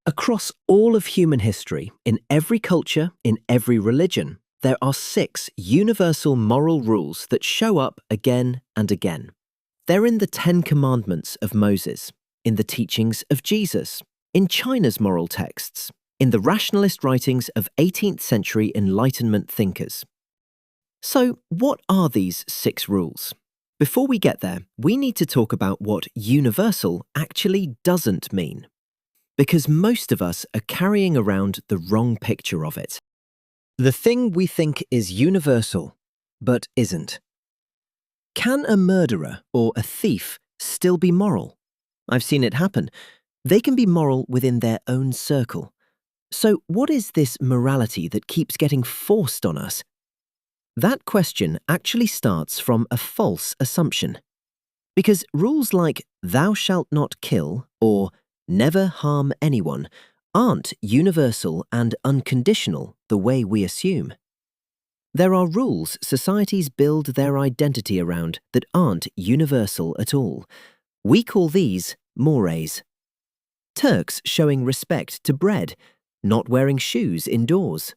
Across all of human history, in every culture, in every religion, there are 6 universal moral rules that show up again and again. They're in the 10 Commandments of Moses, in the teachings of Jesus, in China's moral texts, in the rationalist writings of 18th century Enlightenment thinkers. So, what are these 6 rules? Before we get there, we need to talk about what universal actually doesn't mean, because most of us are carrying around the wrong picture of it. The thing we think is universal, but isn't. Can a murderer or a thief still be moral? I've seen it happen. They can be moral within their own circle. So what is this morality that keeps getting forced on us? That question actually starts from a false assumption. Because rules like "thou shalt not kill" or "never harm anyone" aren't universal and unconditional the way we assume. There are rules societies build their identity around that aren't universal at all. We call these mores. Turks showing respect to bread, not wearing shoes indoors.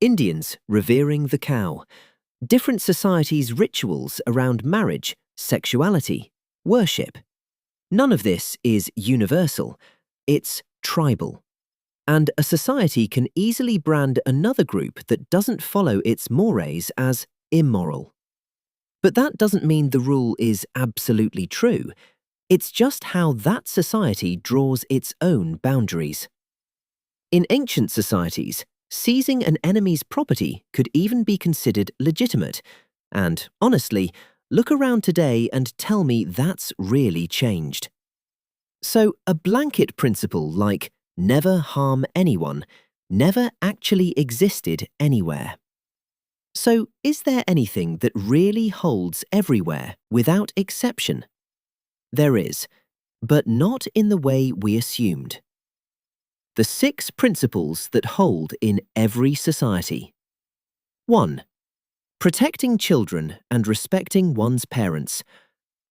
Indians revering the cow. Different societies' rituals around marriage, sexuality, worship. None of this is universal, it's tribal. And a society can easily brand another group that doesn't follow its mores as immoral. But that doesn't mean the rule is absolutely true. It's just how that society draws its own boundaries. In ancient societies, seizing an enemy's property could even be considered legitimate. And honestly, look around today and tell me that's really changed. So a blanket principle like "never harm anyone" never actually existed anywhere. So is there anything that really holds everywhere without exception? There is, but not in the way we assumed. The 6 principles that hold in every society. 1. Protecting children and respecting one's parents.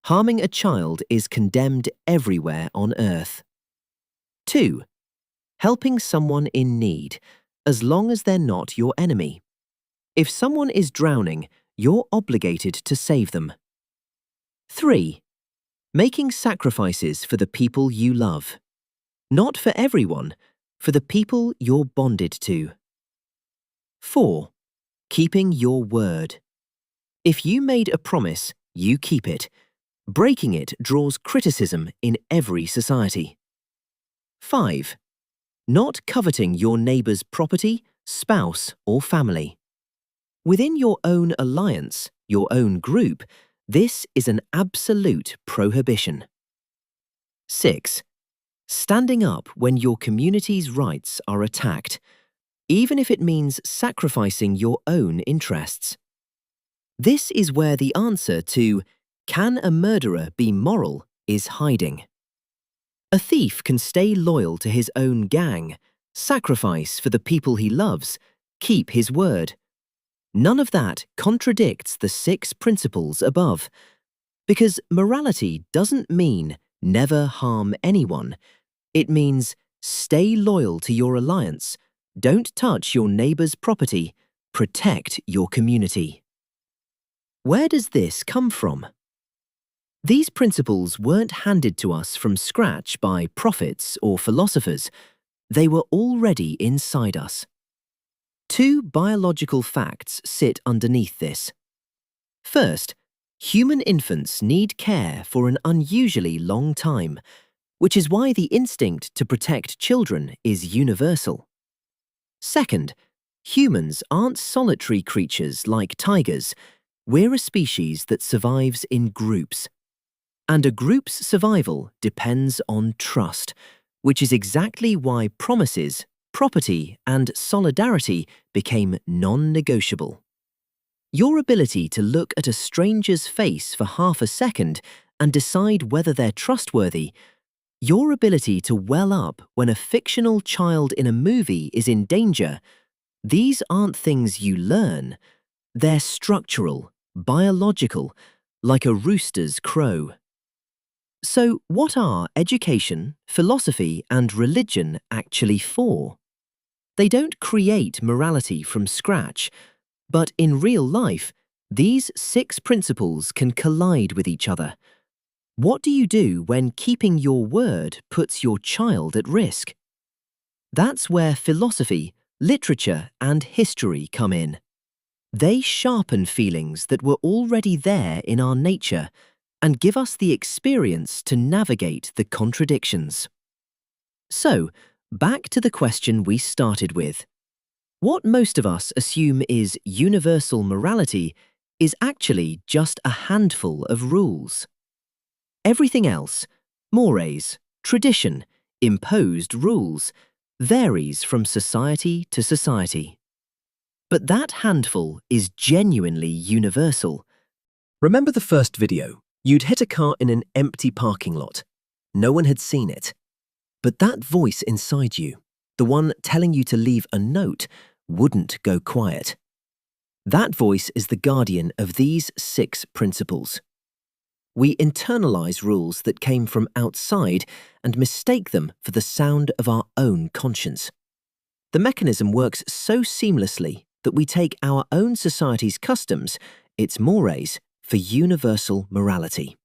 Harming a child is condemned everywhere on earth. 2. Helping someone in need, as long as they're not your enemy. If someone is drowning, you're obligated to save them. 3. Making sacrifices for the people you love. Not for everyone, for the people you're bonded to. 4. Keeping your word. If you made a promise, you keep it. Breaking it draws criticism in every society. 5. Not coveting your neighbour's property, spouse, or family. Within your own alliance, your own group, this is an absolute prohibition. 6. Standing up when your community's rights are attacked, even if it means sacrificing your own interests. This is where the answer to "can a murderer be moral" is hiding. A thief can stay loyal to his own gang, sacrifice for the people he loves, keep his word. None of that contradicts the 6 principles above. Because morality doesn't mean never harm anyone. It means stay loyal to your alliance, don't touch your neighbour's property, protect your community. Where does this come from? These principles weren't handed to us from scratch by prophets or philosophers. They were already inside us. 2 biological facts sit underneath this. First, human infants need care for an unusually long time, which is why the instinct to protect children is universal. Second, humans aren't solitary creatures like tigers. We're a species that survives in groups. And a group's survival depends on trust, which is exactly why promises, property, and solidarity became non-negotiable. Your ability to look at a stranger's face for half a second and decide whether they're trustworthy, your ability to well up when a fictional child in a movie is in danger, these aren't things you learn. They're structural, biological, like a rooster's crow. So, what are education, philosophy, and religion actually for? They don't create morality from scratch, but in real life, these 6 principles can collide with each other. What do you do when keeping your word puts your child at risk? That's where philosophy, literature, and history come in. They sharpen feelings that were already there in our nature and give us the experience to navigate the contradictions. So, back to the question we started with. What most of us assume is universal morality is actually just a handful of rules. Everything else, mores, tradition, imposed rules, varies from society to society. But that handful is genuinely universal. Remember the first video? You'd hit a car in an empty parking lot. No one had seen it. But that voice inside you, the one telling you to leave a note, wouldn't go quiet. That voice is the guardian of these 6 principles. We internalize rules that came from outside and mistake them for the sound of our own conscience. The mechanism works so seamlessly that we take our own society's customs, its mores, for universal morality.